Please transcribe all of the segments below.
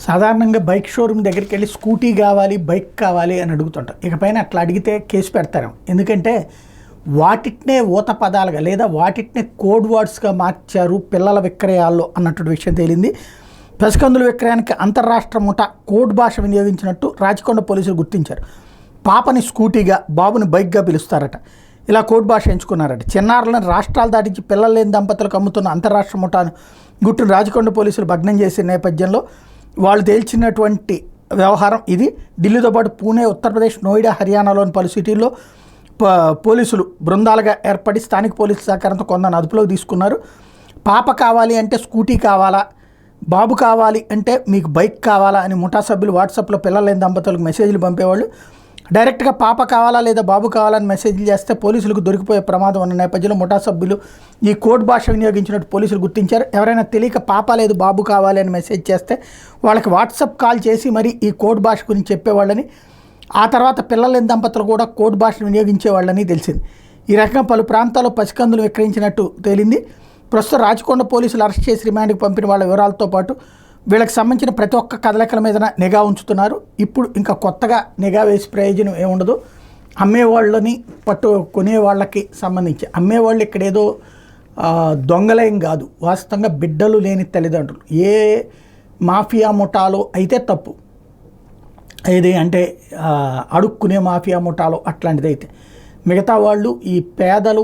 సాధారణంగా bike showroom దగ్గరికి వెళ్ళి స్కూటీ కావాలి, బైక్ కావాలి అని అడుగుతుంటాం. ఇకపైన అట్లా అడిగితే కేసు పెడతారు. ఎందుకంటే వాటినే ఊత పదాలుగా లేదా వాటినే కోడ్ వర్డ్స్గా మార్చారు పిల్లల విక్రయాల్లో అన్నటువంటి విషయం తేలింది. పసికందుల విక్రయానికి అంతర్రాష్ట్ర ముఠా కోడ్ భాష వినియోగించినట్టు రాచకొండ పోలీసులు గుర్తించారు. పాపని స్కూటీగా, బాబుని బైక్గా పిలుస్తారట. ఇలా కోడ్ భాష ఎంచుకున్నారట. చిన్నారులను రాష్ట్రాలు దాటించి పిల్లలు లేని దంపతులకు అమ్ముతున్న అంతర్రాష్ట్ర ముఠాను గుట్టును రాచకొండ పోలీసులు భగ్నం చేసిన నేపథ్యంలో వాళ్ళు తేల్చినటువంటి వ్యవహారం ఇది. ఢిల్లీతో పాటు పూణే, ఉత్తరప్రదేశ్, నోయిడా, హర్యానాలోని పలు సిటీల్లో పోలీసులు బృందాలుగా ఏర్పడి స్థానిక పోలీసుల సహకారంతో కొందరు అదుపులోకి తీసుకున్నారు. పాప కావాలి అంటే స్కూటీ కావాలా, బాబు కావాలి అంటే మీకు బైక్ కావాలా అని ముఠా సభ్యులు వాట్సాప్లో పిల్లలు లేని దంపతులకు మెసేజ్లు పంపేవాళ్ళు. డైరెక్ట్గా పాప కావాలా లేదా బాబు కావాలని మెసేజ్లు చేస్తే పోలీసులకు దొరికిపోయే ప్రమాదం ఉన్న నేపథ్యంలో ముఠా సభ్యులు ఈ కోడ్ భాష వినియోగించినట్టు పోలీసులు గుర్తించారు. ఎవరైనా తెలియక పాప లేదు బాబు కావాలి అని మెసేజ్ చేస్తే వాళ్ళకి వాట్సాప్ కాల్ చేసి మరి ఈ కోడ్ భాష గురించి చెప్పేవాళ్ళని, ఆ తర్వాత పిల్లలేని దంపతులు కూడా కోడ్ భాషను వినియోగించేవాళ్ళని తెలిసింది. ఈ రకంగా పలు ప్రాంతాల్లో పసికందులు విక్రయించినట్టు తేలింది. ప్రస్తుతం రాచకొండ పోలీసులు అరెస్ట్ చేసి రిమాండ్కి పంపిన వాళ్ళ వివరాలతో పాటు వీళ్ళకి సంబంధించిన ప్రతి ఒక్క కదలికల మీద నిఘా ఉంచుతున్నారు. ఇప్పుడు ఇంకా కొత్తగా నిఘా వేసి ప్రయోజనం ఏముండదు. అమ్మేవాళ్ళని కొనే వాళ్ళకి సంబంధించి అమ్మేవాళ్ళు ఇక్కడ ఏదో దొంగలేం కాదు, వాస్తవంగా బిడ్డలు లేని తల్లిదండ్రులు. ఏ మాఫియా ముఠాలో అయితే తప్పు, ఏది అంటే అడుక్కునే మాఫియా ముఠాలో అట్లాంటిది అయితే, మిగతా వాళ్ళు ఈ పేదలు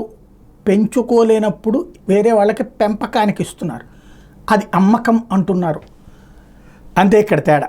పెంచుకోలేనప్పుడు వేరే వాళ్ళకి పెంపకానికి ఇస్తున్నారు, అది అమ్మకం అంటున్నారు. అంతే ఇక్కడ తేడా.